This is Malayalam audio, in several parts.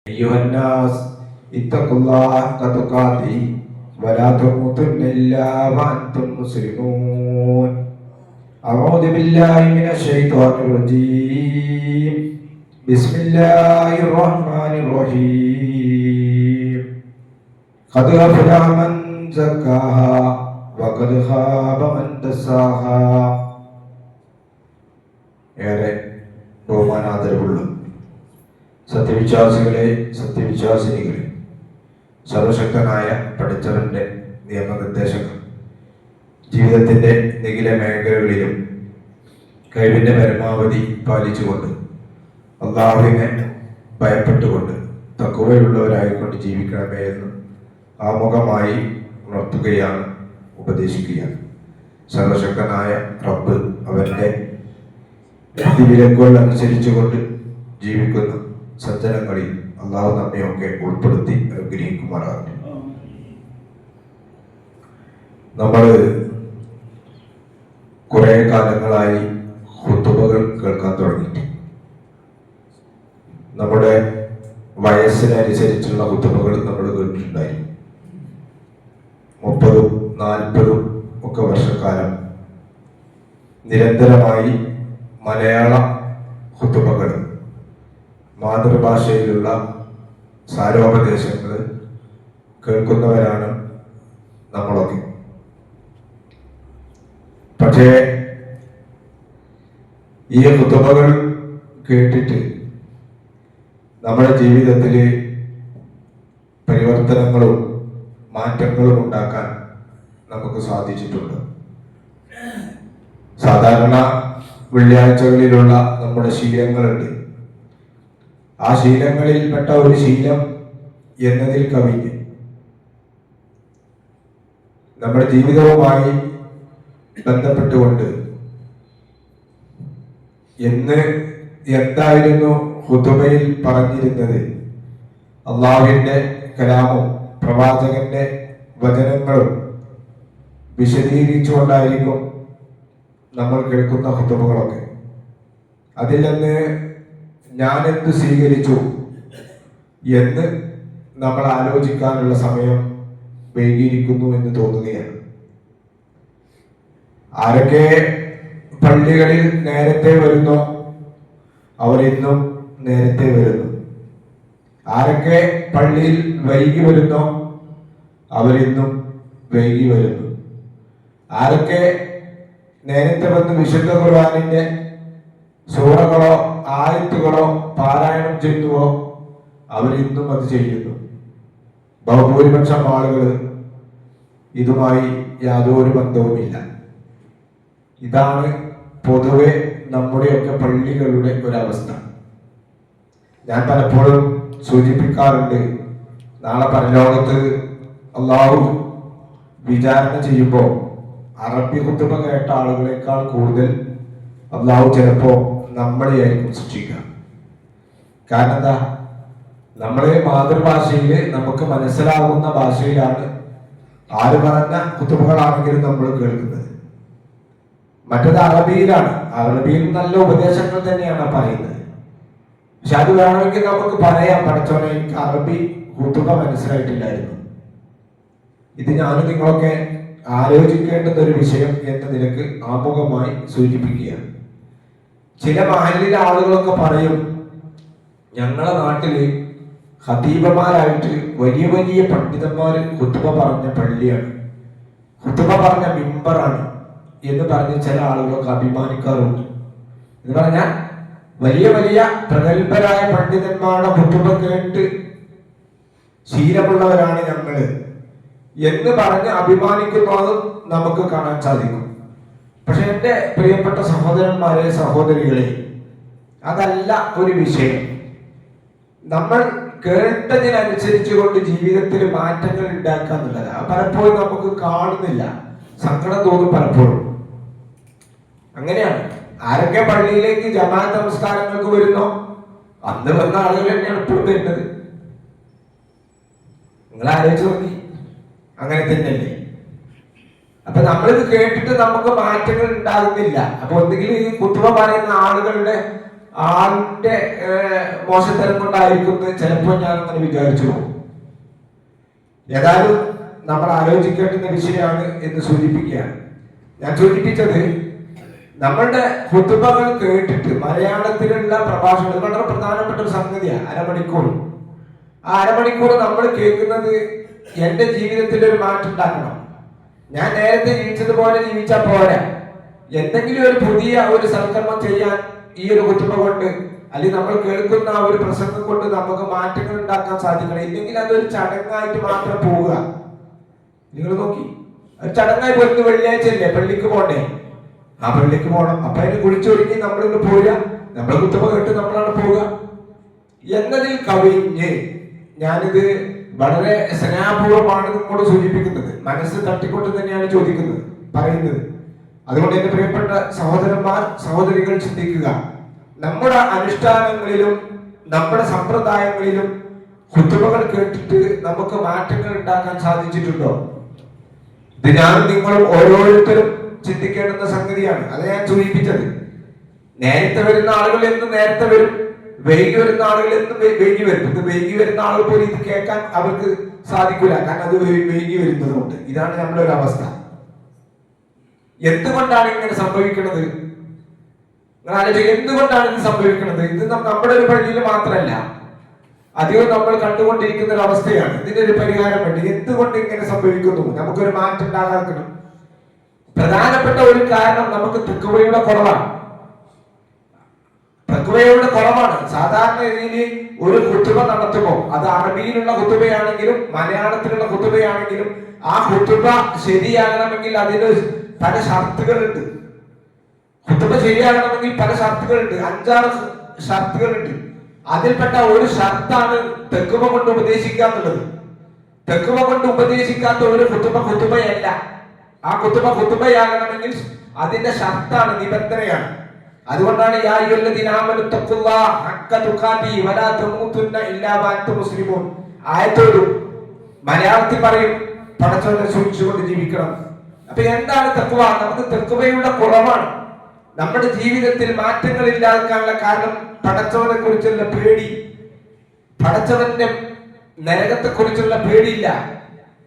أيها الناس اتقوا الله حق تقاته ولا تموتن إلا وأنتم مسلمون. أعوذ بالله من الشيطان الرجيم. بسم الله الرحمن الرحيم. قد أفلح من زكاها وقد خاب من دساها. ഏറെ ബഹുമാനാദരവുള്ള സത്യവിശ്വാസികളെ, സത്യവിശ്വാസിനികളെ, സർവശക്തനായ പടച്ചവന്റെ നിയമനിർദ്ദേശങ്ങൾ ജീവിതത്തിന്റെ നിഖില മേഖലകളിലും കഴിവിന്റെ പരമാവധി പാലിച്ചുകൊണ്ട് അല്ലാഹുവിനെ ഭയപ്പെട്ടുകൊണ്ട് തഖ്വയുള്ളവരായിക്കൊണ്ട് ജീവിക്കണമേ എന്ന് ആമുഖമായി ഉണർത്തുകയാണ്, ഉപദേശിക്കുകയാണ്. സർവശക്തനായ റബ്ബ് അവന്റെ വിധിവിലക്കുകൾ അനുസരിച്ചുകൊണ്ട് ജീവിക്കുന്ന സജ്ജനങ്ങളിൽ അള്ളാഹു നമ്മയൊക്കെ ഉൾപ്പെടുത്തി അനുഗ്രഹിക്കുമാറാകട്ടെ. നമ്മൾ കുറെ കാലങ്ങളായി ഖുതുബകൾ കേൾക്കാൻ തുടങ്ങിയിട്ട് നമ്മുടെ വയസ്സിനനുസരിച്ചുള്ള ഖുതുബകൾ നമ്മൾ കേട്ടിട്ടുണ്ടായി. 30, 40 ഒക്കെ വർഷക്കാലം നിരന്തരമായി മലയാള ഖുതുബകൾ, മാതൃഭാഷയിലുള്ള സാരോപദേശങ്ങൾ കേൾക്കുന്നവരാണ് നമ്മളൊക്കെ. പക്ഷേ ഈ ഖുതുബകൾ കേട്ടിട്ട് നമ്മുടെ ജീവിതത്തിൽ പരിവർത്തനങ്ങളും മാറ്റങ്ങളും ഉണ്ടാക്കാൻ നമുക്ക് സാധിച്ചിട്ടുണ്ട്. സാധാരണ വെള്ളിയാഴ്ചകളിലുള്ള നമ്മുടെ ശീലങ്ങളുണ്ട്. ആ ശീലങ്ങളിൽപ്പെട്ട ഒരു ശീലം എന്നതിൽ കവിഞ്ഞ് നമ്മുടെ ജീവിതവുമായി ബന്ധപ്പെട്ടുകൊണ്ട് എന്തായിരുന്നു ഖുതുബയിൽ പറഞ്ഞിരുന്നത്, അള്ളാഹുവിന്റെ കലാമും പ്രവാചകന്റെ വചനങ്ങളും വിശദീകരിച്ചുകൊണ്ടായിരിക്കും നമ്മൾ കേൾക്കുന്ന ഖുതുബകളൊക്കെ. അതിൽ നിന്ന് ഞാനെന്ത് സ്വീകരിച്ചു എന്ന് നമ്മൾ ആലോചിക്കാനുള്ള സമയം വൈകിയിരിക്കുന്നു എന്ന് തോന്നുകയാണ്. ആരൊക്കെ പള്ളികളിൽ നേരത്തെ വരുന്നോ അവരിന്നും നേരത്തെ വരുന്നു. ആരൊക്കെ പള്ളിയിൽ വൈകി വരുന്നോ അവരിന്നും വൈകി വരുന്നു. ആരൊക്കെ നേരത്തെ വന്ന് വിശുദ്ധ ഖുർആനിന്റെ സൂറകളോ ആയത്തുകളോ പാരായണം ചെയ്യുന്നുവോ അവരിന്നും അത് ചെയ്യുന്നു. ബഹുഭൂരിപക്ഷം ആളുകൾ ഇതുമായി യാതൊരു ബന്ധവുമില്ല. ഇതാണ് പൊതുവെ നമ്മുടെയൊക്കെ പള്ളികളുടെ ഒരവസ്ഥ. ഞാൻ പലപ്പോഴും സൂചിപ്പിക്കാറുണ്ട്, നാളെ പരലോകത്ത് അള്ളാഹു വിചാരണ ചെയ്യുമ്പോൾ അറബി ഖുതുബ കേട്ട ആളുകളെക്കാൾ കൂടുതൽ അള്ളാഹു ചിലപ്പോ നമ്മളെയായിരിക്കും ശിക്ഷിക്കുക. കാരണം എന്താ, നമ്മളെ മാതൃഭാഷയില് നമുക്ക് മനസ്സിലാകുന്ന ഭാഷയിലാണ് ആര് പറഞ്ഞ ഖുതുബകളാണെങ്കിലും നമ്മൾ കേൾക്കുന്നത്. മറ്റത് അറബിയിലാണ്. അറബിയിൽ നല്ല ഉപദേശങ്ങൾ തന്നെയാണ് പറയുന്നത്. പക്ഷെ അത് വേണമെങ്കിൽ നമുക്ക് പറയാം, പഠിച്ചോനെ എനിക്ക് അറബി ഖുതുബ മനസ്സിലായിട്ടില്ലായിരുന്നു. ഇത് ഞാനും നിങ്ങളൊക്കെ ആലോചിക്കേണ്ടുന്ന ഒരു വിഷയം എന്ന നിലക്ക് ആമുഖമായി സൂചിപ്പിക്കുകയാണ്. ചില മഹല്ലിലെ ആളുകളൊക്കെ പറയും, ഞങ്ങളുടെ നാട്ടില് ഖതീബമാരായിട്ട് വലിയ വലിയ പണ്ഡിതന്മാര് ഖുതുബ പറഞ്ഞ പള്ളിയാണ്, ഖുതുബ പറഞ്ഞ മിമ്പറാണ് എന്ന് പറഞ്ഞ് ചില ആളുകളൊക്കെ അഭിമാനിക്കാറുണ്ട്. എന്ന് പറഞ്ഞാൽ വലിയ വലിയ പ്രഗത്ഭരായ പണ്ഡിതന്മാരുടെ ഖുതുബ കേട്ട് ശീലമുള്ളവരാണ് ഞങ്ങള് എന്ന് പറഞ്ഞ് അഭിമാനിക്കുന്നതും നമുക്ക് കാണാൻ സാധിക്കും. പക്ഷെ എൻ്റെ പ്രിയപ്പെട്ട സഹോദരന്മാരെ, സഹോദരികളെ, അതല്ല ഒരു വിഷയം. നമ്മൾ കേട്ടതിനനുസരിച്ച് കൊണ്ട് ജീവിതത്തിൽ മാറ്റങ്ങൾ ഉണ്ടാക്കുക എന്നുള്ളതാണ്. പലപ്പോഴും നമുക്ക് കാണുന്നില്ല, സങ്കടം തോന്നും പലപ്പോഴും. അങ്ങനെയാണ്. ആരൊക്കെ പള്ളിയിലേക്ക് ജമാഅത്ത് നമസ്കാരങ്ങൾക്ക് വരുന്നോ അന്ന് വന്ന ആളുകൾ തന്നെയാണ് എപ്പോഴും വരുന്നത്. നിങ്ങൾ ആലോചിച്ച് നോക്കി, അങ്ങനെ തന്നെയല്ലേ? അപ്പൊ നമ്മളിത് കേട്ടിട്ട് നമുക്ക് മാറ്റങ്ങൾ ഉണ്ടാകുന്നില്ല. അപ്പൊ ഒന്നുകിൽ ഈ ഖുതുബ പറയുന്ന ആളുകളുടെ ആളിന്റെ മോശത്തരം കൊണ്ടായിരിക്കും ചിലപ്പോൾ ഞാൻ അങ്ങനെ വിചാരിച്ചു പോകും. ഏതായാലും നമ്മൾ ആലോചിക്കേണ്ടുന്ന വിഷയമാണ് എന്ന് സൂചിപ്പിക്കുകയാണ്. ഞാൻ സൂചിപ്പിച്ചത് നമ്മളുടെ ഖുതുബകൾ കേട്ടിട്ട് മലയാളത്തിലുള്ള പ്രഭാഷണം വളരെ പ്രധാനപ്പെട്ട ഒരു സംഗതിയാണ്. അരമണിക്കൂർ, ആ അരമണിക്കൂർ നമ്മൾ കേൾക്കുന്നത് എന്റെ ജീവിതത്തിൽ ഒരു മാറ്റം ഉണ്ടാക്കണം. ഞാൻ നേരത്തെ ജീവിച്ചതുപോലെ ജീവിച്ചാൽ പോരാ, എന്തെങ്കിലും ഒരു പുതിയ ഒരു സൽക്കർമ്മം ചെയ്യാൻ ഈ ഒരു ഖുതുബ കൊണ്ട് അല്ലെങ്കിൽ നമ്മൾ കേൾക്കുന്ന ആ ഒരു പ്രസംഗം കൊണ്ട് നമുക്ക് മാറ്റങ്ങൾ ഉണ്ടാക്കാൻ സാധിക്കണം. ഇല്ലെങ്കിൽ അതൊരു ചടങ്ങായിട്ട് മാത്രം പോവുക. നിങ്ങൾ നോക്കി, ഒരു ചടങ്ങായി പോയിട്ട് വെള്ളിയാഴ്ച അല്ലേ പള്ളിക്ക് പോകണ്ടേ, ആ പള്ളിക്ക് പോകണം. അപ്പൊ അതിന് കുളിച്ചൊരുങ്ങി നമ്മളിന്ന് പോരുക, നമ്മളെ ഖുതുബ കേട്ട് നമ്മളാണ് പോവുക എന്നതിൽ കവിഞ്ഞ് ഞാനിത് വളരെ സ്നേഹപൂർവ്വമാണ് നിങ്ങളോട് സൂചിപ്പിക്കുന്നത്. മനസ്സ് തട്ടിക്കൊണ്ട് തന്നെയാണ് ചോദിക്കുന്നത്, പറയുന്നത്. അതുകൊണ്ട് എന്റെ പ്രിയപ്പെട്ട സഹോദരന്മാർ, സഹോദരികൾ, ചിന്തിക്കുക. നമ്മുടെ അനുഷ്ഠാനങ്ങളിലും നമ്മുടെ സമ്പ്രദായങ്ങളിലും ഖുതുബകൾ കേട്ടിട്ട് നമുക്ക് മാറ്റങ്ങൾ ഉണ്ടാക്കാൻ സാധിച്ചിട്ടുണ്ടോ? ഇത് ഞാനും നിങ്ങളും ഓരോരുത്തരും ചിന്തിക്കേണ്ടുന്ന സംഗതിയാണ്. അത് ഞാൻ സൂചിപ്പിച്ചത്. നേരത്തെ വരുന്ന ആളുകൾ എന്ന് നേരത്തെ വരും, വൈകി വരുന്ന ആളുകൾ എന്ന് വൈകി വരും. ഇത് വൈകി വരുന്ന ആളുകൾ പോലും ഇത് കേൾക്കാൻ അവർക്ക് സാധിക്കില്ല, കാരണം അത് വൈകി വരുന്നതുകൊണ്ട്. ഇതാണ് നമ്മുടെ ഒരു അവസ്ഥ. എന്തുകൊണ്ടാണ് ഇങ്ങനെ സംഭവിക്കുന്നത്? എന്തുകൊണ്ടാണ് ഇത് സംഭവിക്കുന്നത്? ഇത് നമ്മുടെ ഒരു പള്ളിയിൽ മാത്രമല്ല, അധികം നമ്മൾ കണ്ടുകൊണ്ടിരിക്കുന്ന ഒരു അവസ്ഥയാണ്. ഇതിനൊരു പരിഹാരം വേണ്ടി. എന്തുകൊണ്ട് ഇങ്ങനെ സംഭവിക്കുന്നു? നമുക്കൊരു മാറ്റം ഉണ്ടാകാക്കണം. പ്രധാനപ്പെട്ട ഒരു കാരണം നമുക്ക് തഖ്വയുടെ കുറവാണ്. തഖ്വയുടെ കുറവാണ്. സാധാരണ രീതിയിൽ ഒരു ഖുതുബ നടത്തുമ്പോൾ, അത് അറബിയിലുള്ള ഖുതുബയാണെങ്കിലും മലയാളത്തിലുള്ള ഖുതുബയാണെങ്കിലും, ആ ഖുതുബ ശരിയാകണമെങ്കിൽ അതിന് പല ഷർത്തുകളുണ്ട്. ഖുതുബ ശരിയാകണമെങ്കിൽ പല ഷർത്തുകളുണ്ട്, 5-6 ഷർത്തുകളുണ്ട്. അതിൽപ്പെട്ട ഒരു ഷർത്താണ് തഖ്വ കൊണ്ട് ഉപദേശിക്കുക എന്നുള്ളത്. തഖ്വ കൊണ്ട് ഉപദേശിക്കാത്ത ഒരു ഖുതുബ ഖുതുബയല്ല. ആ ഖുതുബ ഖുതുബയാകണമെങ്കിൽ അതിന്റെ ഷർത്താണ്, നിബന്ധനയാണ്. അതുകൊണ്ടാണ് യാ അയ്യുഹല്ലദീന ആമനു തഖുല്ലാഹ ഹഖ്ക തുഖാതിഹി വലാ തമൂതുന്ന ഇല്ലാ വഅൻതും മുസ്ലിമൂൻ. ആയത്തോട് മലയാളത്തിൽ പറയും, പടച്ചവനെ സൂക്ഷിച്ചുകൊണ്ട് ജീവിക്കണം. അപ്പൊ എന്താണ് തഖ്വ? നമുക്ക് തഖ്വയുടെ കുറവാണ്. നമ്മുടെ ജീവിതത്തിൽ മാറ്റങ്ങൾ ഇല്ലാതാക്കാനുള്ള കാരണം പടച്ചവനെ കുറിച്ചുള്ള പേടി, പടച്ചവന്റെ നരകത്തെ കുറിച്ചുള്ള പേടിയില്ല.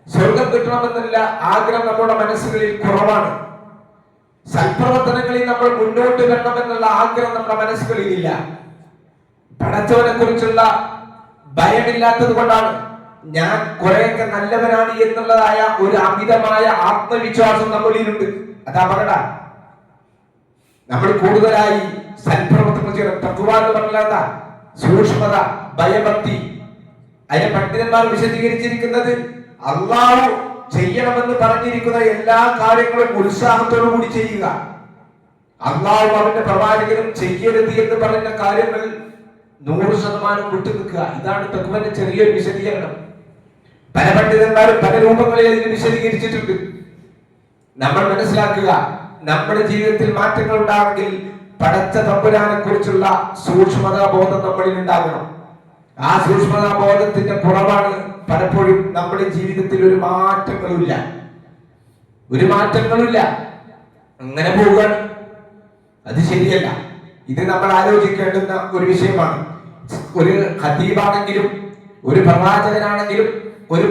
സ്വർഗം കിട്ടണമെന്നുള്ള ആഗ്രഹം നമ്മുടെ മനസ്സുകളിൽ കുറവാണ്. സൽപ്രവർത്തനങ്ങളിൽ നമ്മൾ മുന്നോട്ട് വരണമെന്നുള്ള ആഗ്രഹം നമ്മുടെ മനസ്സുകളിൽ ഇല്ല. പടച്ചവനെ കുറിച്ചുള്ള ഭയമില്ലാത്തത് കൊണ്ടാണ്. ഞാൻ കുറെയൊക്കെ നല്ലവനാണ് എന്നുള്ളതായ ഒരു അമിതമായ ആത്മവിശ്വാസം നമ്മളിലുണ്ട്. അത് അപകട. നമ്മൾ കൂടുതലായി സൽപ്രവർത്തനം ചെയ്യണം. തഖ്വ എന്ന് പറഞ്ഞാൽ സൂക്ഷ്മത, ഭയഭക്തി. അതിനെ പണ്ഡിതന്മാർ വിശദീകരിച്ചിരിക്കുന്നത്, അള്ളാഹു ചെയ്യണമെന്ന് പറഞ്ഞിരിക്കുന്ന എല്ലാ കാര്യങ്ങളും ഉത്സാഹത്തോടു കൂടി ചെയ്യുക. അള്ളാഹു അവന്റെ പ്രവാചകനും ചെയ്യരുത് എന്ന് പറയുന്ന കാര്യങ്ങൾ 100% വിട്ടു നിൽക്കുക. ഇതാണ് തഖ്വന്റെ ചെറിയൊരു വിശദീകരണം. പല പണ്ഡിതന്മാരും പല രൂപങ്ങളിൽ ഇതിന് വിശദീകരിച്ചിട്ടുണ്ട്. നമ്മൾ മനസ്സിലാക്കുക, നമ്മുടെ ജീവിതത്തിൽ മാറ്റങ്ങൾ ഉണ്ടാകണമെങ്കിൽ പടച്ച തമ്പുരാനെ കുറിച്ചുള്ള സൂക്ഷ്മതാബോധം നമ്മളിൽ ഉണ്ടാകണം. ആ സൂക്ഷ്മതാബോധത്തിന്റെ കുറവാണ് പലപ്പോഴും നമ്മുടെ ജീവിതത്തിൽ ഒരു മാറ്റങ്ങളുമില്ല. അങ്ങനെ പോവുകയാണ്. അത് ശരിയല്ല. ഇത് നമ്മൾ ആലോചിക്കേണ്ടുന്ന ഒരു വിഷയമാണ്. ഒരു ഖതീബാണെങ്കിലും, ഒരു പ്രവാചകനാണെങ്കിലും, ഒരു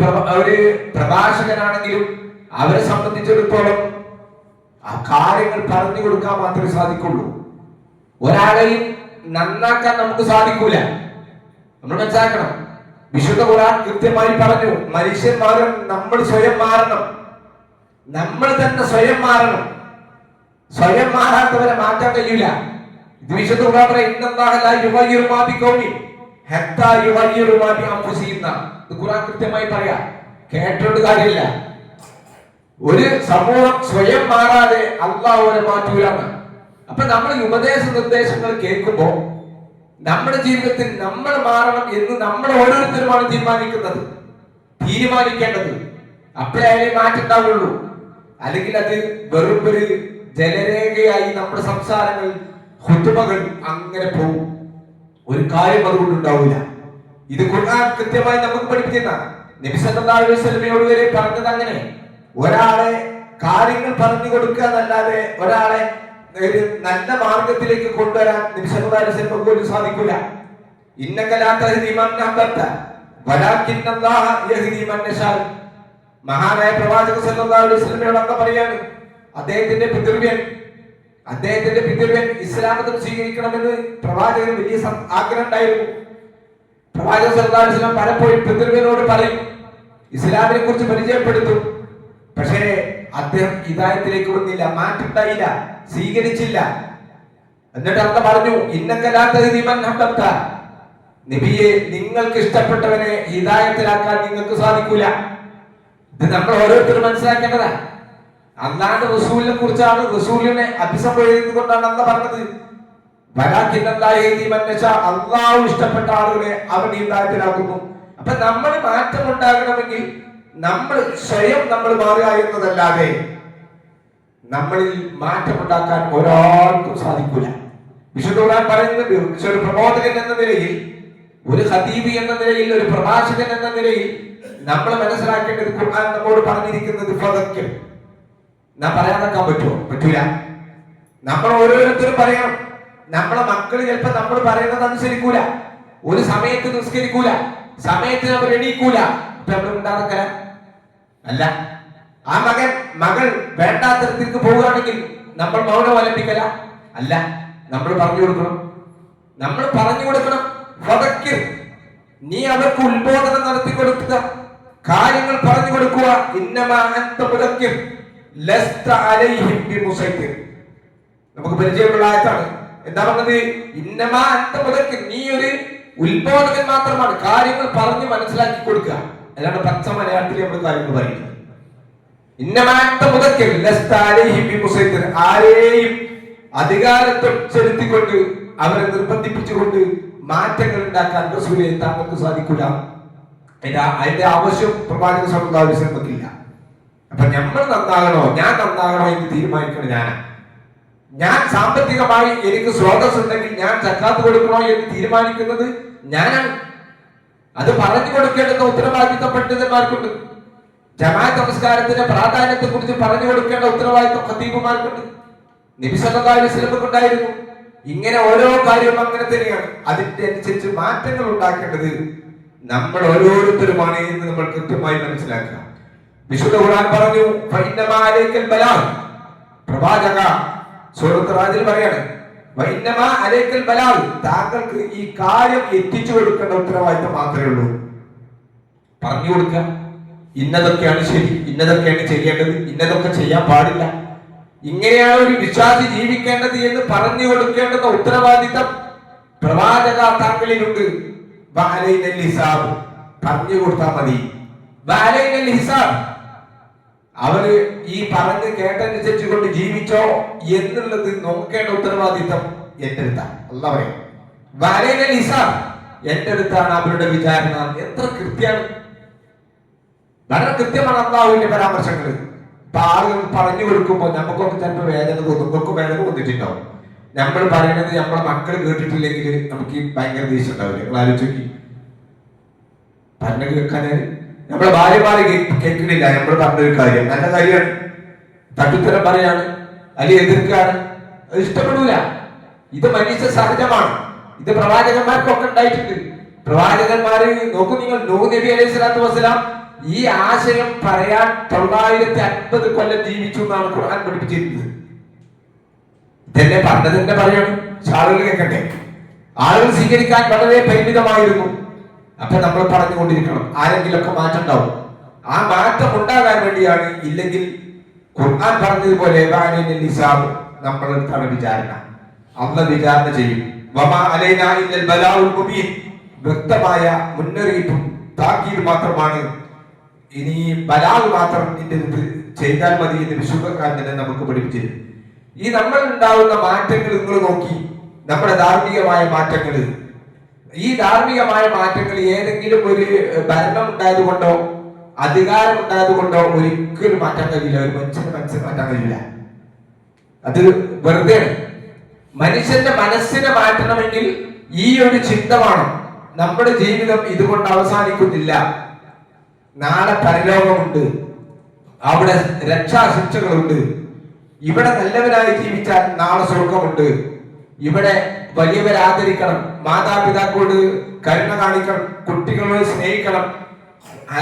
പ്രഭാഷകനാണെങ്കിലും, അവരെ സംബന്ധിച്ചിടത്തോളം ആ കാര്യങ്ങൾ പറഞ്ഞു കൊടുക്കാൻ മാത്രമേ സാധിക്കുള്ളൂ. ഒരാളെയും നന്നാക്കാൻ നമുക്ക് സാധിക്കൂല. നമ്മൾ മനസ്സിലാക്കണം. വിശുദ്ധ ഖുർആൻ കൃത്യമായി പറഞ്ഞു, മനുഷ്യന്മാരും നമ്മൾ സ്വയം മാറണം. നമ്മൾ തന്നെ സ്വയം മാറണം. സ്വയം മാറാത്തവരെ മാറ്റാൻ കഴിയില്ല. ഇത് വിശുദ്ധ ഖുർആൻ പറയും, ഇന്നല്ലാഹ ലാ യുഗയ്യിറു മാ ബിഖൗമിൻ ഹത്താ യുഗയ്യിറു മാ ബിഅൻഫുസിഹിം. ഇത് ഖുർആൻ കൃത്യമായി പറയാ, കേട്ടോണ്ട് കാര്യമില്ല. ഒരു സമൂഹം സ്വയം മാറാതെ അല്ലാഹു അവരെ മാറ്റൂല. അപ്പൊ നമ്മൾ ഈ ഉപദേശ നിർദ്ദേശങ്ങൾ കേൾക്കുമ്പോൾ നമ്മുടെ ജീവിതത്തിൽ നമ്മൾ മാറണം എന്ന് നമ്മൾ ഓരോരുത്തരുമാണ് തീരുമാനിക്കേണ്ടത്. അപ്പോഴേ അതിനെ മാറ്റുണ്ടാവുള്ളൂ. അല്ലെങ്കിൽ അത് വെറും ഒരു ജലരേഖയായി നമ്മുടെ സംസാരങ്ങൾ, ഖുതുബകൾ അങ്ങനെ പോകും. ഒരു കാര്യം അതുകൊണ്ട് ഉണ്ടാവില്ല. ഇത് ഖുർആൻ കൃത്യമായി നമുക്ക് പഠിപ്പിക്കുന്ന, നബി സല്ലല്ലാഹു അലൈഹി വസല്ലമയോട് വരെ പറഞ്ഞത് അങ്ങനെ. ഒരാളെ കാര്യങ്ങൾ പറഞ്ഞു കൊടുക്കുക എന്നല്ലാതെ ഒരാളെ ഒരു നല്ല മാർഗത്തിലേക്ക് കൊണ്ടുവരാൻ നബി സല്ലല്ലാഹു അലൈഹി വസല്ലം പോലും സാധിക്കില്ല. ഇന്നക ലാ തഹ്ദി മൻ അഹ്ബബ്ത വലാകിന്ന അല്ലാഹ യഹ്ദി മൻ യശാ. മഹാനായ പ്രവാചകൻ സല്ലല്ലാഹു അലൈഹി വസല്ലം ഒക്കെ പറയാണ്, അദ്ദേഹത്തിന്റെ പിതൃവ്യൻ ഇസ്ലാമത്തെ സ്വീകരിക്കണമെന്ന് പ്രവാചകന് വലിയ ആഗ്രഹം ഉണ്ടായിരുന്നു. പ്രവാചകൻ സല്ലല്ലാഹു അലൈഹി വസല്ലം പലപ്പോഴും പിതൃവ്യനോട് പറയും, ഇസ്ലാമിനെ കുറിച്ച് പരിചയപ്പെടുത്തും. പക്ഷേ അദ്ദേഹം ഹിദായത്തിലേക്ക് വന്നില്ല, മാറ്റുണ്ടായില്ല, സ്വീകരിച്ചില്ല. എന്നിട്ട് അല്ല പറഞ്ഞു, ഇന്നക ലാ തഹ്ദി മൻ അഹ്ബബ്ത, നബിയെ നിങ്ങൾക്ക് ഇഷ്ടപ്പെട്ടവനെ ഹിദായത്തിലാക്കാൻ നിങ്ങൾക്ക് സാധിക്കൂല. ഇത് നമ്മൾ ഓരോരുത്തരും മനസ്സിലാക്കേണ്ടതാണ്. അല്ലാഹുവിന്റെ റസൂലിനെ കുറിച്ചാണ്, റസൂലിനെ അഭിസംബോധന ചെയ്തുകൊണ്ടാണ് അല്ല പറഞ്ഞത്, അള്ളാഹു ഇഷ്ടപ്പെട്ട ആളുകളെ അവൻ ഹിദായത്തിലാക്കുന്നു. അപ്പൊ നമ്മൾ മാറ്റം ഉണ്ടാകണമെങ്കിൽ നമ്മൾ സ്വയം മാറുക എന്നതല്ലാതെ നമ്മളിൽ മാറ്റമുണ്ടാക്കാൻ ഒരാൾക്കും സാധിക്കൂല. വിശുദ്ധ ഖുർആൻ പറയുന്നുണ്ട്, ഒരു പ്രബോധകൻ എന്ന നിലയിൽ, ഒരു ഖതീബ് എന്ന നിലയിൽ, ഒരു പ്രഭാഷകൻ എന്ന നിലയിൽ നമ്മൾ മനസ്സിലാക്കേണ്ടത്, ഖുർആൻ നമ്മോട് പറഞ്ഞിരിക്കുന്നത് ഫദക്കിർ. നാം പറയാനൊക്കാൻ പറ്റുമോ? പറ്റൂല. നമ്മൾ ഓരോരുത്തരും പറയണം. നമ്മളെ മക്കൾ ചിലപ്പോ നമ്മൾ പറയുന്നത് അനുസരിക്കൂല, ഒരു സമയത്ത് നിസ്കരിക്കൂല, സമയത്ത് നമ്മൾ എണീക്കൂല. ഇപ്പൊ നമ്മൾ ഉണ്ടാക്കല അല്ല. ആ മകൾ വേണ്ടാത്തരത്തിലേക്ക് പോവുകയാണെങ്കിൽ നമ്മൾ മൗനം അവലംബിക്കല അല്ല. നമ്മൾ പറഞ്ഞു കൊടുക്കണം. ഫദക്കിർ, നീ അവർക്ക് ഉത്ബോധനം നടത്തി കൊടുക്കുക, കാര്യങ്ങൾ പറഞ്ഞു കൊടുക്കുക. ഇന്നമാ അൻത മുദക്കിർ ലസ്ത അലൈഹിം ബിമുസൈത്തിർ. നമുക്ക് പരിചയമുള്ള ആയത്താണ്. എന്താ പറഞ്ഞത്? ഇന്നമാ അൻത മുദക്കിർ, നീ ഒരു ഉത്ബോധകൻ മാത്രമാണ്, കാര്യങ്ങൾ പറഞ്ഞ് മനസ്സിലാക്കി കൊടുക്കുക. അല്ലാണ്ട് പച്ച മലയാളത്തിൽ നമ്മൾ കാര്യങ്ങൾ പറയുന്നത്. ഇന്നമാ അൻത മുദക്കിർ ലസ്ത അലൈഹിം ബിമുസൈത്തിർ, ആരെയും അധികാരത്തിൽ ചെലുത്തിക്കൊണ്ട് അവരെ നിർബന്ധിപ്പിച്ചുകൊണ്ട് മാറ്റങ്ങൾ ഉണ്ടാക്കാൻ റസൂലേ താങ്കൾക്ക് സാധിക്കില്ല. അതിന്റെ ആവശ്യം പ്രവാചകൻ സല്ലല്ലാഹു അലൈഹി വസല്ലം ഇല്ല. അപ്പൊ നമ്മൾ നന്നാകണോ, ഞാൻ നന്നാകണോ എന്ന് തീരുമാനിക്കണം ഞാൻ സാമ്പത്തികമായി എനിക്ക് സ്രോതസ് ഉണ്ടെങ്കിൽ ഞാൻ സക്കാത്ത് കൊടുക്കണോ എന്ന് തീരുമാനിക്കുന്നത് ഞാനാണ്. അത് പറഞ്ഞു കൊടുക്കേണ്ടുന്ന ഉത്തരവാദിത്വം പണ്ഡിതന്മാർക്കുണ്ട്. ജമാഅത്ത് നമസ്കാരത്തിന്റെ പ്രാധാന്യത്തെ കുറിച്ച് പറഞ്ഞു കൊടുക്കേണ്ട ഉത്തരവാദിത്വം ഖതീബുമാർക്കുണ്ട്. നബി സല്ലല്ലാഹു അലൈഹി വസല്ലം ഉണ്ടായിരുന്നു. ഇങ്ങനെ ഓരോ കാര്യവും അങ്ങനെ തന്നെയാണ്. അതിന്റെ അനുസരിച്ച് മാറ്റങ്ങൾ ഉണ്ടാക്കേണ്ടത് നമ്മൾ ഓരോരുത്തരുമാണ് എന്ന് നമ്മൾ കൃത്യമായി മനസ്സിലാക്കുക. വിശുദ്ധ ഖുർആൻ പറഞ്ഞു, ഫഇന്നമാ അലൈക്കൽ ബലാഗ്. പ്രവാചക സൂറത്ത് റാദിൽ പറയാണ്, ഫഇന്നമാ അലൈക്കൽ ബലാഗ്, താങ്കൾക്ക് ഈ കാര്യം എത്തിച്ചു കൊടുക്കേണ്ട ഉത്തരവാദിത്തം മാത്രമേ ഉള്ളൂ. പറഞ്ഞു കൊടുക്കുക, ഇന്നതൊക്കെയാണ് ശരി, ഇന്നതൊക്കെയാണ് ചെയ്യേണ്ടത്, ഇന്നതൊക്കെ ചെയ്യാൻ പാടില്ല, ഇങ്ങനെയാണ് ഒരു വിശ്വാസി ജീവിക്കേണ്ടത് എന്ന് പറഞ്ഞു കൊടുക്കേണ്ടുന്ന ഉത്തരവാദിത്തം പ്രവാചക താങ്കളിലുണ്ട്. പറഞ്ഞു കൊടുത്താൽ മതി. അവര് ഈ പറഞ്ഞ് കേട്ടനുസരിച്ച് കൊണ്ട് ജീവിച്ചോ എന്നുള്ളത് നോക്കേണ്ട ഉത്തരവാദിത്തം എന്റെ അടുത്താണ്. അല്ലാഹു പറയും, എന്റെ അടുത്താണ് അവരുടെ വിചാരണ. എത്ര കൃത്യമാണ്, വളരെ കൃത്യമാണ് അല്ലാഹുവിന്റെ പരാമർശങ്ങൾ. ഇപ്പൊ ആളുകൾ പറഞ്ഞു കൊടുക്കുമ്പോൾ നമുക്കൊക്കെ ചിലപ്പോൾ വേദന തോന്നും, നമുക്കും വേദന തോന്നിട്ടുണ്ടാവും. നമ്മൾ പറയുന്നത് നമ്മളെ മക്കൾ കേട്ടിട്ടില്ലെങ്കിൽ നമുക്ക് ഭയങ്കര ദേഷ്യം ഉണ്ടാവില്ല. നിങ്ങൾ ആലോചിച്ച് പറഞ്ഞു കേൾക്കാൻ നമ്മളെ ഭാര്യമാരെ കേൾക്കുന്നില്ല. നമ്മൾ പറഞ്ഞൊരു കാര്യം നല്ല കാര്യമാണ്, തട്ടുത്തരം പറയാണ്, അല്ലെങ്കിൽ എതിർക്കാണ്, അത് ഇഷ്ടപ്പെടൂല. ഇത് മനുഷ്യ സഹജമാണ്. ഇത് പ്രവാചകന്മാർക്കൊക്കെ ഉണ്ടായിട്ടുണ്ട്. പ്രവാചകന്മാര് നോക്കൂ, നിങ്ങൾ നൂഹ് നബി അലൈഹി സ്വലാത്തു വസ്സലാം ഈ ആശയം പറയാൻ 950 കൊല്ലം ജീവിച്ചു എന്നാണ് ഖുർആൻ പഠിപ്പിച്ചിരുന്നത്. ഇതെന്നെ പറഞ്ഞതെന്നെ പറയണം, ആളുകൾ കേൾക്കട്ടെ. ആളുകൾ സ്വീകരിക്കാൻ വളരെ പരിമിതമായിരുന്നു. അപ്പൊ നമ്മൾ പറഞ്ഞുകൊണ്ടിരിക്കണം, ആരെങ്കിലൊക്കെ മാറ്റം ഉണ്ടാവും. ആ മാറ്റം ഉണ്ടാകാൻ വേണ്ടിയാണ്. ഇല്ലെങ്കിൽ ഖുർആൻ പറഞ്ഞതുപോലെ നമ്മളെടുത്താണ് വിചാരണ. അല്ലാഹു വിചാരണ ചെയ്യും. വമാ അലൈനാ ഇല്ലൽ ബലാഉൽ മുബീൻ, വ്യക്തമായ മുന്നറിയിപ്പും താക്കീത് മാത്രമാണ്. ഇനി ബലാഗ് മാത്രം ചെയ്താൽ മതി എന്ന് വിശുദ്ധക്കാരൻ തന്നെ നമുക്ക് പഠിപ്പിച്ചിരുന്നു. ഈ നമ്മൾ ഉണ്ടാവുന്ന മാറ്റങ്ങൾ നിങ്ങൾ നോക്കി, നമ്മുടെ ധാർമ്മികമായ മാറ്റങ്ങൾ, ഈ ധാർമ്മികമായ മാറ്റങ്ങൾ ഏതെങ്കിലും ഒരു ഭരണം ഉണ്ടായത് കൊണ്ടോ അധികാരം ഉണ്ടായത് കൊണ്ടോ ഒരിക്കലും മാറ്റാൻ കഴിയില്ല. ഒരു മനുഷ്യന്റെ മനസ്സിനെ മാറ്റാൻ കഴിയില്ല. അത് വെറുതെ. മനുഷ്യന്റെ മനസ്സിനെ മാറ്റണമെങ്കിൽ ഈ ഒരു ചിന്ത വേണം, നമ്മുടെ ജീവിതം ഇതുകൊണ്ട് അവസാനിക്കുന്നില്ല, നാളെ പരലോകമുണ്ട്, അവിടെ രക്ഷാശിക്ഷകളുണ്ട്. ഇവിടെ നല്ലവരായി ജീവിച്ചാൽ നാളെ സ്വർഗമുണ്ട്. ഇവിടെ വലിയവരെ ആദരിക്കണം, മാതാപിതാക്കളോട് കരുണ കാണിക്കണം, കുട്ടികളോട് സ്നേഹിക്കണം,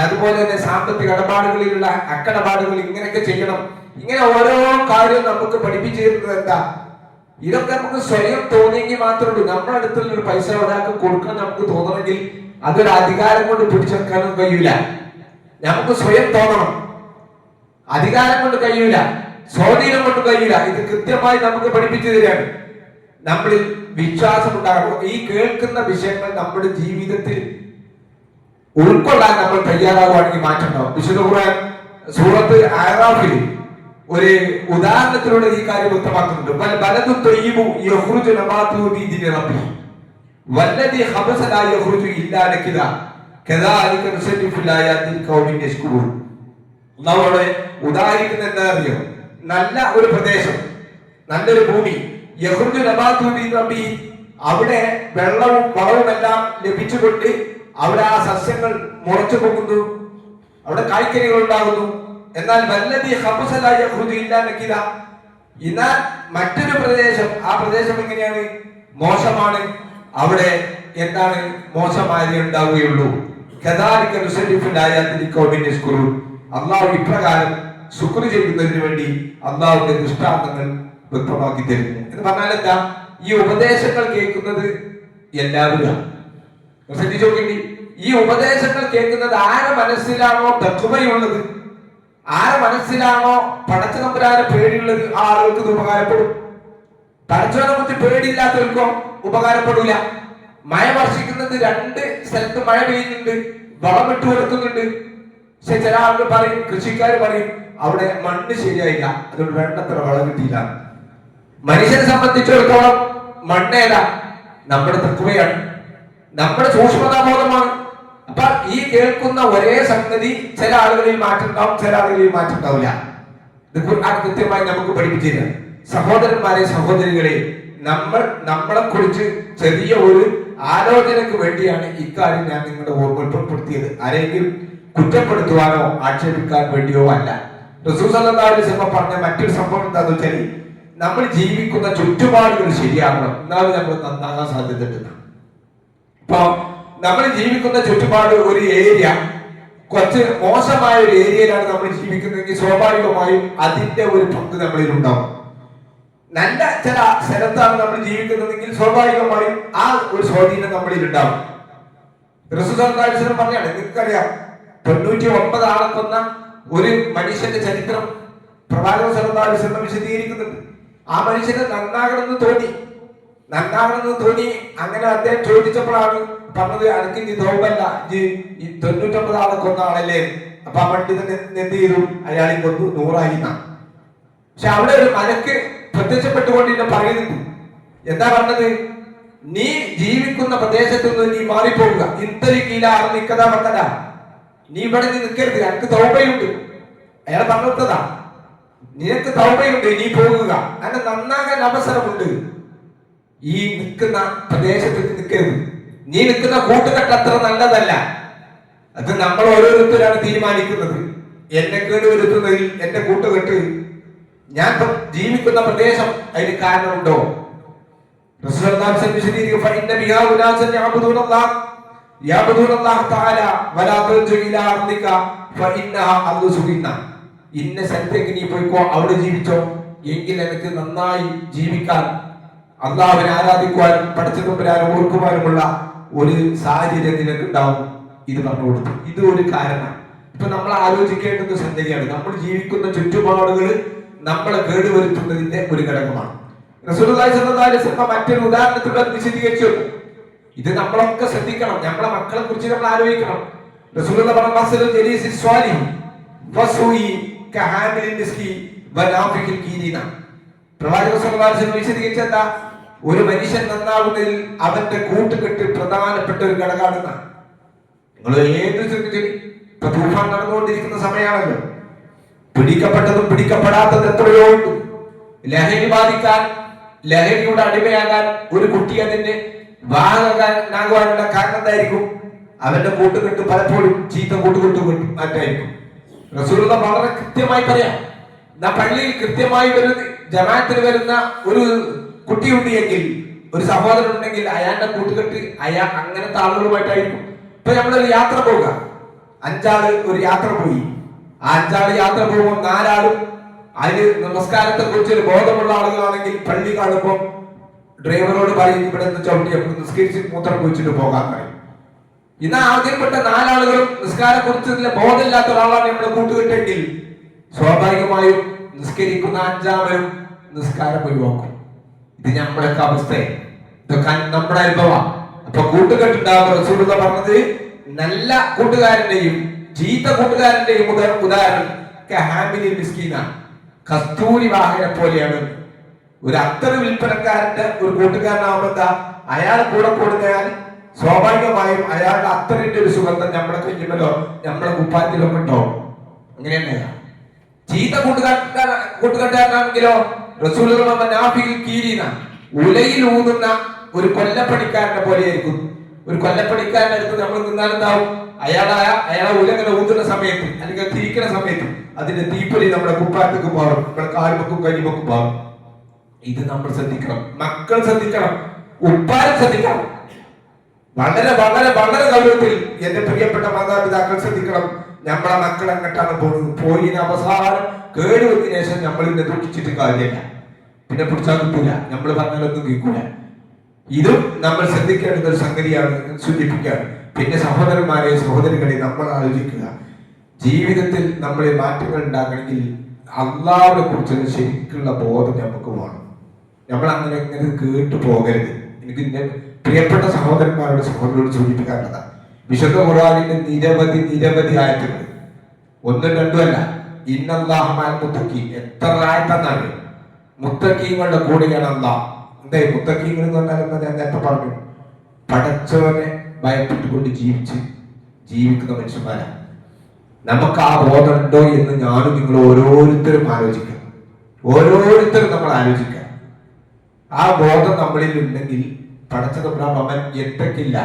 അതുപോലെ തന്നെ സാമ്പത്തിക ഇടപാടുകളിലുള്ള അക്കടപാടുകൾ ഇങ്ങനെയൊക്കെ ചെയ്യണം. ഇങ്ങനെ ഓരോ കാര്യവും നമുക്ക് പഠിപ്പിച്ചു തരുന്നത് എന്താ? ഇതൊക്കെ നമുക്ക് സ്വയം തോന്നിയെങ്കിൽ മാത്രമേ ഉള്ളൂ. നമ്മുടെ അടുത്തുള്ള ഒരു പൈസ ഒരാൾക്ക് കൊടുക്കാൻ നമുക്ക് തോന്നണമെങ്കിൽ അതൊരു അധികാരം കൊണ്ട് പിടിച്ചെടുക്കാനും കഴിയൂല. നമുക്ക് സ്വയം തോന്നണം. അധികാരം കൊണ്ട് കഴിയൂല, സ്വാധീനം കൊണ്ട് കഴിയൂല. ഇത് കൃത്യമായി നമുക്ക് പഠിപ്പിച്ചു തരികയാണ്. നമ്മളിൽ വിശ്വാസം ഉണ്ടാകും. ഈ കേൾക്കുന്ന വിഷയങ്ങൾ നമ്മുടെ ജീവിതത്തിൽ ഉൾക്കൊള്ളാൻ നമ്മൾ തയ്യാറാവുകയാണെങ്കിൽ മാറ്റം ഉണ്ടാവും. വിശുദ്ധ ഖുർആൻ സൂറത്ത് അഅറാഫിൽ ഒരു ഉദാഹരണത്തിലൂടെ ഈ കാര്യം വ്യക്തമാക്കുന്നുണ്ട്. വൽബലദു ത്വയ്യിബു യഖ്റുജു നബാതുഹു ബിഇദ്നി റബ്ബിഹി വല്ലദി ഖബസ ലാ യഖ്റുജു ഇല്ലാ നകിദാ കദാലിക നുസബ്ബിഹുൽ ആയാതി ലിഖൗമിൻ യശ്കുറൂൻ. നമ്മളെ ഉദാഹരിക്കുന്നത് എന്താ അറിയോ? നല്ല ഒരു പ്രദേശം, നല്ലൊരു ഭൂമി, യഖ്റുജു നബാതുഹു ബിഇദ്നി റബ്ബിഹി, അവിടെ വെള്ളവും വളവും എല്ലാം ലഭിച്ചുകൊണ്ട് അവിടെ ആ സസ്യങ്ങൾ മുളച്ചു പോകുന്നു, അവിടെ കായ്ക്കനികൾ ഉണ്ടാകുന്നു. എന്നാൽ വല്ലദി ഖബസ ലാ യഖ്റുജു ഇല്ലാ നകിദാ, എന്നാൽ മറ്റൊരു പ്രദേശം, ആ പ്രദേശം എങ്ങനെയാണ്? മോശമാണ്. അവിടെ എന്താണ്? മോശമായതേ ഉണ്ടാവുകയുള്ളൂ. കദാലിക നുസബ്ബിഹുൽ ആയാതി ലിഖൗമിൻ യശ്കുറൂൻ. അല്ലാഹു ഇപ്രകാരം ശുക്ർ ചെയ്യുന്നതിന് വേണ്ടി അല്ലാഹുവിന്റെ ദൃഷ്ടാന്തങ്ങൾ വ്യക്തമാക്കി തരുന്നു എന്ന് പറഞ്ഞാൽ എന്താ? ഈ ഉപദേശങ്ങൾ കേൾക്കുന്നത് എല്ലാവരും ശ്രദ്ധിച്ചു നോക്കേണ്ടി. ഈ ഉപദേശങ്ങൾ കേൾക്കുന്നത് ആരെ മനസ്സിലാണോ തഖ്വയുള്ളത്, ആരെ മനസ്സിലാണോ പടച്ച തമ്പുരാനെ പേടിയുള്ളത്, ആ ആളുകൾക്ക് ഇത് ഉപകാരപ്പെടും. പടച്ചവനെ കുറിച്ച് പേടിയില്ലാത്തവർക്കോ ഉപകാരപ്പെടൂല. മഴ വർഷിക്കുന്നത്, രണ്ട് സ്ഥലത്ത് മഴ പെയ്യുന്നുണ്ട്, വളമിട്ട് കൊടുക്കുന്നുണ്ട്. പക്ഷെ ചില ആളുകൾ പറയും, കൃഷിക്കാർ പറയും, അവിടെ മണ്ണ് ശരിയായില്ല, അതുകൊണ്ട് വേണ്ടത്ര വളം കിട്ടിയില്ല. മനുഷ്യനെ സംബന്ധിച്ചിടത്തോളം മണ്ണേതാ? നമ്മുടെ തഖ്വയാണ്, നമ്മുടെ സൂക്ഷ്മതാബോധമാണ്. അപ്പൊ ഈ കേൾക്കുന്ന ഒരേ സംഗതി ചില ആളുകളിൽ മാറ്റം ഉണ്ടാവും, ചില ആളുകളിൽ മാറ്റം ഉണ്ടാവില്ല. ഇത് ഖുർആൻ കൃത്യമായി നമുക്ക് പഠിപ്പിച്ചില്ല. സഹോദരന്മാരെ, സഹോദരികളെ, നമ്മളെ കുറിച്ച് ചെറിയ ഒരു ആലോചനക്ക് വേണ്ടിയാണ് ഇക്കാര്യം ഞാൻ നിങ്ങളുടെ ഓർമ്മപ്പെടുത്തിയത്. ആരെങ്കിലും കുറ്റപ്പെടുത്തുവാനോ ആക്ഷേപിക്കാൻ വേണ്ടിയോ അല്ല. റസൂൽ സല്ലല്ലാഹു അലൈഹി വസല്ലം പറഞ്ഞ മറ്റൊരു സംഭവം എന്താണെന്ന് വെച്ചാൽ, നമ്മൾ ജീവിക്കുന്ന ചുറ്റുപാടുകൾ ശരിയാകണം, എന്നാലും നമ്മൾ നന്നാകാൻ സാധ്യതയുണ്ട്. ഇപ്പൊ നമ്മൾ ജീവിക്കുന്ന ചുറ്റുപാട് ഒരു ഏരിയ കുറച്ച് മോശമായ ഒരു ഏരിയയിലാണ് നമ്മൾ ജീവിക്കുന്നതെങ്കിൽ സ്വാഭാവികമായും അതിന്റെ ഒരു പങ്ക് നമ്മളിൽ ഉണ്ടാവും. നല്ല ചില സ്ഥലത്താണ് നമ്മൾ ജീവിക്കുന്നതെങ്കിൽ സ്വാഭാവികമായും ആ ഒരു സ്വാധീനം നമ്മളിൽ ഉണ്ടാവും. റസൂൽ സല്ലല്ലാഹു അലൈഹി വസല്ലം പറഞ്ഞാണ്, നിങ്ങൾക്കറിയാം, 99 ആളെ കൊന്ന ഒരു മനുഷ്യന്റെ ചരിത്രം പ്രവാചകൻ സല്ലല്ലാഹു അലൈഹി വസല്ലം വിശദീകരിക്കുന്നുണ്ട്. ആ മനുഷ്യന് നന്നാകണമെന്ന് തോന്നി. അങ്ങനെ അദ്ദേഹം ചോദിച്ചപ്പോഴാണ് പറഞ്ഞത്, എനിക്ക് നീ തോമ്പല്ല, ഈ 99 ആളെ കൊന്ന ആളല്ലേ. അപ്പൊ ആ പണ്ഡിതൻ എന്ത് ചെയ്തു? അയാളെ കൊന്നു 100 പക്ഷെ അവിടെ ഒരു മലക്ക് പ്രത്യക്ഷപ്പെട്ടുകൊണ്ട് പറയുന്നുണ്ട്. എന്താ പറഞ്ഞത്? നീ ജീവിക്കുന്ന പ്രദേശത്ത് നിന്ന് നീ മാറിപ്പോവുക. ഇന്തരിക്കീല നിക്കത വന്നല്ല, നീ ഇവിടെ നിൽക്കരുത്, എനിക്ക് തൗബയുണ്ട്. അയാൾ പറഞ്ഞതാ, നിനക്ക് തൗബയുണ്ട്, നീ പോകുക, അങ്ങനെ നന്നാകാൻ അവസരമുണ്ട്. ഈ നിൽക്കുന്ന പ്രദേശത്ത് നിൽക്കരുത്. നീ നിൽക്കുന്ന കൂട്ടുകെട്ട് അത്ര നല്ലതല്ല. അത് നമ്മൾ ഓരോരുത്തരാണ് തീരുമാനിക്കുന്നത്. എന്നെ കേടുവരുത്തുന്നതിൽ എന്റെ കൂട്ടുകെട്ട്, ഞാൻ ജീവിക്കുന്ന പ്രദേശം, അതിന് കാരണമുണ്ടോ? ഇന്ന സ്ഥലത്തേക്ക് നീ പോയിക്കോ, അവിടെ ജീവിച്ചോ, എങ്കിൽ എനിക്ക് നന്നായി ജീവിക്കാൻ, അള്ളാഹുവിനെ ആരാധിക്കുവാനും പടച്ചതമ്പുരാനെ ഓർക്കുവാനുമുള്ള ഒരു സാഹചര്യം നിനക്കുണ്ടാവും. ഇത് പറഞ്ഞു കൊടുത്തു. ഇത് ഒരു കാരണമാണ്. ഇപ്പൊ നമ്മൾ ആലോചിക്കേണ്ടുന്ന സംഗതിയാണ്, നമ്മൾ ജീവിക്കുന്ന ചുറ്റുപാടുകൾ നമ്മളെ കേടുവരുത്തുന്നതിന്റെ ഒരു ഘടകമാണ്. റസൂലുള്ളാഹി സ്വല്ലല്ലാഹു അലൈഹി വസല്ലം മറ്റൊരു ഉദാഹരണത്തിലൂടെ വിശദീകരിച്ചു. ഇത് നമ്മളൊക്കെ ശ്രദ്ധിക്കണം, നമ്മളെ മക്കളെ കുറിച്ച് നമ്മൾ ആലോചിക്കണം. റസൂലുള്ളാഹി പറഞ്ഞു, മസലു ജലീസി സ്വാലിഹി വസുയി കഹാമിലിൻ മിസ്കി വനാഫിഖിൽ കീരീന. പ്രവാചകൻ സ്വല്ലല്ലാഹു അലൈഹി വസല്ലം വിശദീകരിച്ചത് ഒരു മനുഷ്യൻ നന്നാവുന്നതിൽ അവന്റെ കൂട്ടുകെട്ട് പ്രധാനപ്പെട്ട ഒരു ഘടകമാണ്. നിങ്ങൾ ഏത് ഇപ്പൊ തൂഫാൻ നടന്നുകൊണ്ടിരിക്കുന്ന സമയമാണല്ലോ. പിടിക്കപ്പെട്ടതും പിടിക്കപ്പെടാത്തതും എത്രയോ ഉണ്ട്. ലഹരി ബാധിക്കാൻ, ലഹരിയുടെ അടിമയാകാൻ ഒരു കുട്ടി അതിന്റെ വാഹകനാകുവാനുള്ള കാരണം എന്തായിരിക്കും? അവന്റെ കൂട്ടുകെട്ട് പലപ്പോഴും ചീത്ത കൂട്ടുകെട്ട് മാറ്റായിരിക്കും. റസൂലുള്ളാഹി വളരെ കൃത്യമായി പറയാം, പള്ളിയിൽ കൃത്യമായി വരുന്ന ജമാഅത്തിന് വരുന്ന ഒരു കുട്ടിയുണ്ട് എങ്കിൽ, ഒരു സഹോദരൻ ഉണ്ടെങ്കിൽ, അയാളുടെ കൂട്ടുകെട്ട് അങ്ങനത്തെ ആളുകളുമായിട്ടായിരിക്കും. ഇപ്പൊ നമ്മളൊരു യാത്ര പോവുക, 5 ആള് ഒരു യാത്ര പോയി. ആ 5 ആള് യാത്ര പോകുമ്പോൾ 4 ആളും അതിന് നമസ്കാരത്തെ കുറിച്ച് ഒരു ബോധമുള്ള ആളുകളാണെങ്കിൽ പള്ളി കാണുമ്പോൾ ഡ്രൈവറോട് പറയും ഇവിടെ നിന്ന് ചവിട്ടി നിസ്കരിച്ച് മൂത്രം കുഴിച്ചിട്ട് പോകാൻ പറയും. ഇന്ന് ആദ്യപ്പെട്ട 4 ആളുകളും നിസ്കാരം കുറിച്ചതിലെ ബോധമില്ലാത്ത ഒരാളാണ് നമ്മുടെ കൂട്ടുകെട്ടെങ്കിൽ സ്വാഭാവികമായും നിസ്കരിക്കുന്ന 5-ാമനും നിസ്കാരം ഒഴിവാക്കും. ഇത് നമ്മളൊക്കെ അവസ്ഥയെ, ഇതൊക്കെ നമ്മുടെ അനുഭവം. അപ്പൊ കൂട്ടുകെട്ടുണ്ടാകുന്ന റസൂലുള്ളാഹി പറഞ്ഞത് നല്ല കൂട്ടുകാരന്റെയും ചീത്ത കൂട്ടുകാരന്റെയും ഉദാഹരണം കസ്തൂരി വാഹനെ പോലെയാണ്. ഒരു അത്തറ് വിൽപ്പനക്കാരന്റെ ഒരു കൂട്ടുകാരനാവുമ്പോ എന്താ, അയാൾ കൂടെ കൊടുക്കാൻ സ്വാഭാവികമായും അയാളുടെ അത്തറിന്റെ ഒരു സുഗന്ധം നമ്മുടെ കയ്യുമല്ലോ നമ്മുടെ കുപ്പായത്തിലോ ഉണ്ടോ? അങ്ങനെയല്ല. ചീത്ത കൂട്ടുകാരനാണെങ്കിലോ ഉലയിൽ ഊതുന്ന ഒരു കൊല്ലപ്പണിക്കാരനെ പോലെയായിരിക്കും. ഒരു കൊല്ലപ്പണിക്കാരന്റെ അടുത്ത് നമ്മൾ നിന്നാലെന്താവും, അയാളെ ഉലങ്ങനെ ഊതുന്ന സമയത്ത് അല്ലെങ്കിൽ തിരിക്കുന്ന സമയത്ത് അതിന്റെ തീപ്പൊലി നമ്മുടെ കുപ്പായത്തേക്ക് പോകും, നമ്മുടെ കാൽമക്കും കൈമക്കും പോകും. ഇത് നമ്മൾ ശ്രദ്ധിക്കണം, മക്കൾ ശ്രദ്ധിക്കണം, ഉപ്പാരും ശ്രദ്ധിക്കണം. വളരെ വളരെ വളരെ ഗൗരവത്തിൽ എന്റെ പ്രിയപ്പെട്ട മാതാപിതാക്കൾ ശ്രദ്ധിക്കണം. നമ്മളെ മക്കൾ എങ്ങോട്ടാണ് പോകുന്നത്, പോയിന് അവസാനം കേടുവന്നതിന് ശേഷം നമ്മൾ ഇന്നെ ദുഃഖിച്ചിട്ട് കാര്യമില്ല, പിന്നെ പിടിച്ചാൽ കിട്ടൂല, നമ്മൾ പറഞ്ഞാലൊന്നും കേൾക്കൂല. ഇതും നമ്മൾ ശ്രദ്ധിക്കേണ്ടുന്ന ഒരു സംഗതിയാണ് സൂചിപ്പിക്കുകയാണ്. പിന്നെ സഹോദരന്മാരെ സഹോദരികളെ നമ്മൾ ആലോചിക്കുക, ജീവിതത്തിൽ നമ്മളെ മാറ്റങ്ങൾ ഉണ്ടാകണമെങ്കിൽ അള്ളാഹുവിനെ കുറിച്ചുള്ള ശരിക്കുള്ള ബോധം നമുക്ക് വേണം. നമ്മൾ അങ്ങനെ എങ്ങനെ കേട്ടു പോകരുത്. എനിക്ക് പ്രിയപ്പെട്ട സഹോദരന്മാരോട് സഹോദരനോട് സൂചിപ്പിക്കാനുള്ളതാണ്. വിശുദ്ധ ഖുർആനിന്റെ നിരവധി ആയത്തുകൾ, 1ഉം 2ഉം അല്ല. ഇന്നല്ലാഹ മഅൽ മുത്തഖീൻ, എത്ര ആയത്തെന്നാണ്. മുത്തഖീങ്ങളുടെ കൂടെയാണ് അല്ലാഹ്. എന്താ മുത്തഖീങ്ങൾ എന്ന് പറഞ്ഞാൽ എന്താ? ഞാൻ നേരത്തെ പറഞ്ഞു, പടച്ചവനെ ഭയപ്പെട്ടുകൊണ്ട് ജീവിക്കുന്ന മനുഷ്യന്മാരാണ്. നമുക്ക് ആ ബോധം ഉണ്ടോ എന്ന് ഞാനും നിങ്ങൾ ഓരോരുത്തരും ആലോചിക്കണം. ഓരോരുത്തരും നമ്മൾ ആലോചിക്കാം. ആ ബോധം നമ്മളിൽ ഉണ്ടെങ്കിൽ പടച്ചതമ്പുരാൻ എത്തക്കില്ല.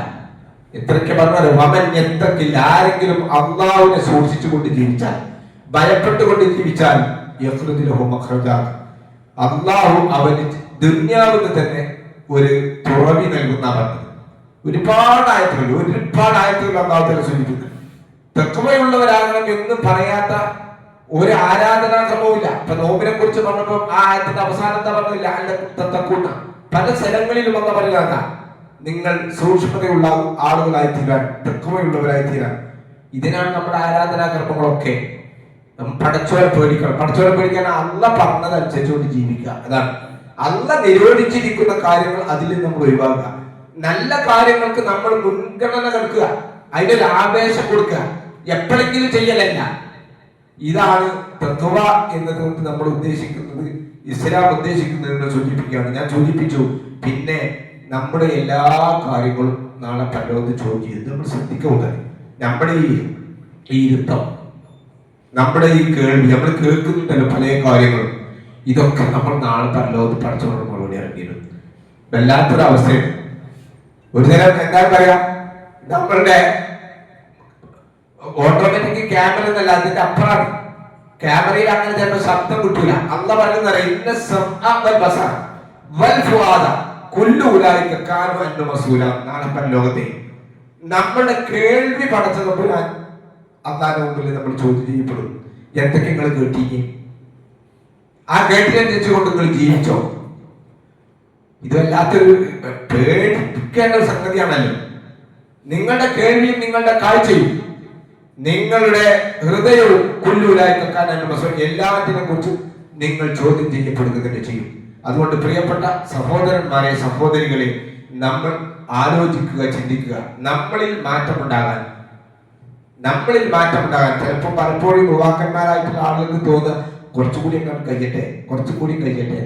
എത്രയ്ക്ക് പറഞ്ഞാൽ വമൻ എത്തക്കില്ല. ആരെങ്കിലും അള്ളാഹുവിനെ സൂക്ഷിച്ചുകൊണ്ട് ജീവിച്ചാൽ, ഭയപ്പെട്ടുകൊണ്ട് ജീവിച്ചാൽ അള്ളാഹു അവന് ദുന്യാവിന് തന്നെ ഒരു തുറവി നൽകുന്ന പറഞ്ഞത്. ഒരുപാട് ആയത്തുകൾ അള്ളാഹുവിനെ സൂചിപ്പിക്കുന്നു. തെക്കുമയുള്ളവരാകണം എന്ന് പറയാത്ത ഒരു ആരാധനാക്രമവും ഇല്ല. ഇപ്പൊ നോമ്പിനെ കുറിച്ച് പറഞ്ഞപ്പോൾ ആ ആയത്തിന്റെ അവസാനം എന്താ പറഞ്ഞില്ല, അല്ല പല സ്ഥലങ്ങളിലും എന്ന് പറയാത്ത നിങ്ങൾ സൂക്ഷ്മതയുള്ള ആളുകളായി തീരാൻ, തെക്കുമയുള്ളവരായി തീരാൻ. ഇതിനാണ് നമ്മുടെ ആരാധനാക്രമങ്ങളൊക്കെ. പടച്ചോരെ പേടിക്കണം. പടച്ചോരെ പേടിക്കാൻ അള്ള പറഞ്ഞതനുസരിച്ചുകൊണ്ട് ജീവിക്കുക. അതാണ് അള്ള നിരോധിച്ചിരിക്കുന്ന കാര്യങ്ങൾ അതിൽ നമ്മൾ ഒഴിവാക്കുക. നല്ല കാര്യങ്ങൾക്ക് നമ്മൾ മുൻഗണന കൊടുക്കുക, അതിനൊരു ആവേശം കൊടുക്കുക, എപ്പോഴെങ്കിലും ചെയ്യലല്ല. ഇതാണ് തഖ്വ എന്നതുകൊണ്ട് നമ്മൾ ഉദ്ദേശിക്കുന്നത്, ഇസ്ലാം ഉദ്ദേശിക്കുന്നതെന്ന് സൂചിപ്പിക്കുകയാണ്. ഞാൻ സൂചിപ്പിച്ചു. പിന്നെ നമ്മുടെ എല്ലാ കാര്യങ്ങളും നാളെ പലരോട് ചോദ്യം ചെയ്ത് നമ്മൾ ശ്രദ്ധിക്കുക. നമ്മുടെ ഈ ഇരുത്തം, നമ്മുടെ ഈ കേൾവി, നമ്മൾ കേൾക്കുന്നുണ്ടല്ലോ പല കാര്യങ്ങളും, ഇതൊക്കെ നമ്മൾ നാളെ പരലോകത്ത് പഠിച്ചോണ്ട് മറുപടി ഇറങ്ങിയിരുന്നു. വല്ലാത്തൊരവസ്ഥയാണ്. ഒരു നേരം എന്താ പറയാ, നമ്മളുടെ ഓട്ടോമാറ്റിക് ക്യാമറ എന്നല്ല, അതിന്റെ അപ്പുറമാണ്. ക്യാമറയിൽ അങ്ങനെ ചിലപ്പോൾ ശബ്ദം കിട്ടൂല. അള്ള പറയുന്ന നാളെ പരലോകത്തെ നമ്മളുടെ കേൾവി പടച്ചത് അള്ളാന്റെ മുമ്പിൽ നമ്മൾ ചോദ്യം ചെയ്യപ്പെടും. എന്തൊക്കെ നിങ്ങൾ കേട്ടീങ്ങി, ആ കേട്ടിനനുസരിച്ചുകൊണ്ട് നിങ്ങൾ ജീവിച്ചോ? ഇത് വല്ലാത്തൊരു പേടിക്കേണ്ട ഒരു സംഗതിയാണല്ലോ. നിങ്ങളുടെ കേൾവിയും നിങ്ങളുടെ കാഴ്ചയും നിങ്ങളുടെ ഹൃദയവും കൊല്ലൂലായി വെക്കാൻ എല്ലാത്തിനെ കുറിച്ചും നിങ്ങൾ ചോദ്യം ചെയ്യപ്പെടുക തന്നെ ചെയ്യും. അതുകൊണ്ട് പ്രിയപ്പെട്ട സഹോദരന്മാരെ സഹോദരികളെ, നമ്മൾ ആലോചിക്കുക, ചിന്തിക്കുക. നമ്മളിൽ മാറ്റമുണ്ടാകാൻ ചിലപ്പോൾ പലപ്പോഴും യുവാക്കന്മാരായിട്ടുള്ള ആളുകൾക്ക് തോന്നുക കുറച്ചുകൂടി കഴിയട്ടെ.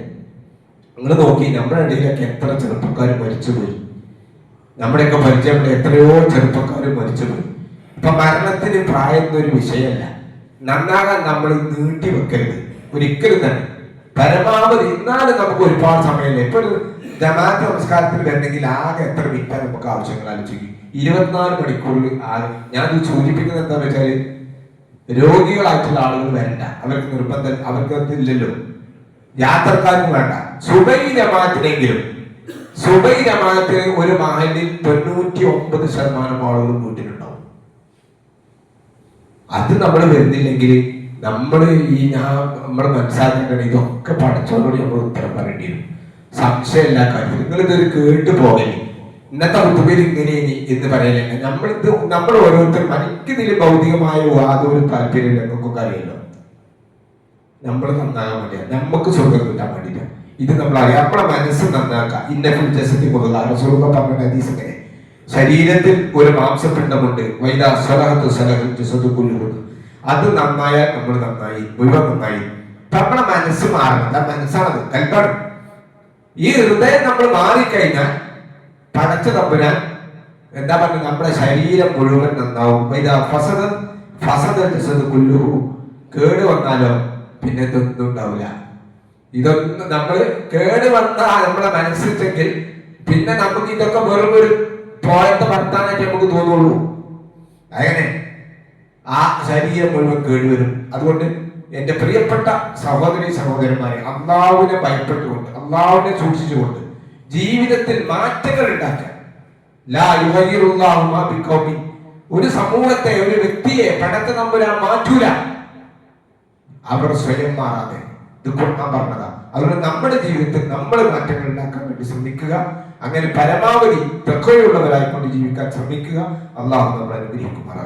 നിങ്ങൾ നോക്കി, നമ്മുടെ ഇടയിലൊക്കെ എത്ര ചെറുപ്പക്കാർ മരിച്ചുപോയി. നമ്മുടെയൊക്കെ പരിചയമുള്ള എത്രയോ ചെറുപ്പക്കാർ മരിച്ചുപോയി. ഇപ്പൊ മരണത്തിന് പ്രായം ഒരു വിഷയമല്ല. നന്നാകാൻ നമ്മൾ നീട്ടി വെക്കരുത് ഒരിക്കലും തന്നെ. പരമാവധി എന്നാലും നമുക്ക് ഒരുപാട് സമയമില്ല. ഇപ്പൊ ഒരു ജമാഅത്ത് നമസ്കാരത്തിന് വരണമെങ്കിൽ ആകെ എത്ര മിനിറ്റാ നമുക്ക് ആവശ്യങ്ങൾ ആലോചിക്കും. 24 മണിക്കൂറിൽ ആകെ. ഞാൻ സൂചിപ്പിക്കുന്നത് എന്താണെന്ന് വെച്ചാല് രോഗികളായിട്ടുള്ള ആളുകൾ വരണ്ട, അവർക്ക് നിർബന്ധം, അവർക്ക് ഇല്ലല്ലോ. യാത്രക്കാരും വേണ്ട. സുബൈ ജമാഅത്തിനെങ്കിലും, സുബൈ ജമാഅത്തിന് ഒരു മഹലിൽ 99% ആളുകളും വീട്ടിലുണ്ടാവും. അത് നമ്മൾ വരുന്നില്ലെങ്കിൽ നമ്മൾ നമ്മൾ മനസ്സിലാക്കേണ്ടത് ഇതൊക്കെ പഠിച്ചോളോട് നമ്മൾ ഉത്തരം പറയേണ്ടി വരും. സംശയമില്ല കാര്യം. നിങ്ങളിതൊരു കേട്ടു പോകല്ലേ, ഇന്നത്തെ കുത്തുബയിൽ ഇങ്ങനെ എന്ന് പറയലല്ല. നമ്മൾ ഓരോരുത്തരും എനിക്കിതിൽ ഭൗതികമായ യാതൊരു താല്പര്യമില്ല, നമുക്കൊക്കെ അറിയല്ലോ. നമ്മൾ നന്നാകാൻ വേണ്ടിയാണ്, നമുക്ക് സ്വർഗം കിട്ടാൻ വേണ്ടിയിട്ടാണ്. ഇത് നമ്മൾ അറിയാം. നമ്മളെ മനസ്സ് നന്നാക്കുക. ഇന്നഫുൽ ജസദി മുതലാണ് സ്വർഗം പറഞ്ഞ ഹദീസ് ഇങ്ങനെ. ശരീരത്തിൽ ഒരു മാംസപിണ്ഡമുണ്ട്, വൈദാ സ്വലഹത്തു സ്വലഹൽ ജസദു കുല്ലുഹു. അത് നന്നായാൽ നമ്മൾ നന്നായി, മുഴുവൻ നന്നായി. നമ്മളെ മനസ്സ് മാറണം. ആ മനസ്സാണത്, കൽപ്പാണ്. ഈ ഹൃദയം നമ്മൾ മാറിക്കഴിഞ്ഞാൽ പടച്ച തമ്പുരാൻ എന്താ പറയുക, നമ്മുടെ ശരീരം മുഴുവൻ നന്നാവും. കേട് വന്നാലോ പിന്നെ ഇതൊന്നും ഉണ്ടാവില്ല. ഇതൊന്നും നമ്മൾ കേട് വന്നാൽ നമ്മളെ മനസ്സിലെങ്കിൽ പിന്നെ നമുക്ക് ഇതൊക്കെ വെറും ഒരു പോയത്തെ വർത്താനായിട്ട് നമുക്ക് തോന്നുള്ളൂ. അങ്ങനെ ആ ശരീരം മുഴുവൻ കേടുവരും. അതുകൊണ്ട് എന്റെ പ്രിയപ്പെട്ട സഹോദരി സഹോദരന്മാരെ, അള്ളാഹുവിനെ ഭയപ്പെട്ടുകൊണ്ട്, അള്ളാഹുവിനെ സൂക്ഷിച്ചുകൊണ്ട് ജീവിതത്തിൽ മാറ്റങ്ങൾ ഉണ്ടാക്കാൻ. ഒരു സമൂഹത്തെ, ഒരു വ്യക്തിയെ പടച്ച തമ്പുരാൻ മാറ്റൂല, അവർ സ്വയം മാറാതെ. ഇത് ഖുർആൻ പറഞ്ഞതാ. അതുകൊണ്ട് നമ്മുടെ ജീവിതത്തിൽ നമ്മൾ മാറ്റങ്ങൾ ഉണ്ടാക്കാൻ വേണ്ടി ശ്രമിക്കുക. അങ്ങനെ പരമാവധി തഖ്വയുള്ളവരായിക്കൊണ്ട് ജീവിക്കാൻ ശ്രമിക്കുക. അള്ളാഹു നമ്മളെ അനുഗ്രഹിക്കുമാറാകട്ടെ.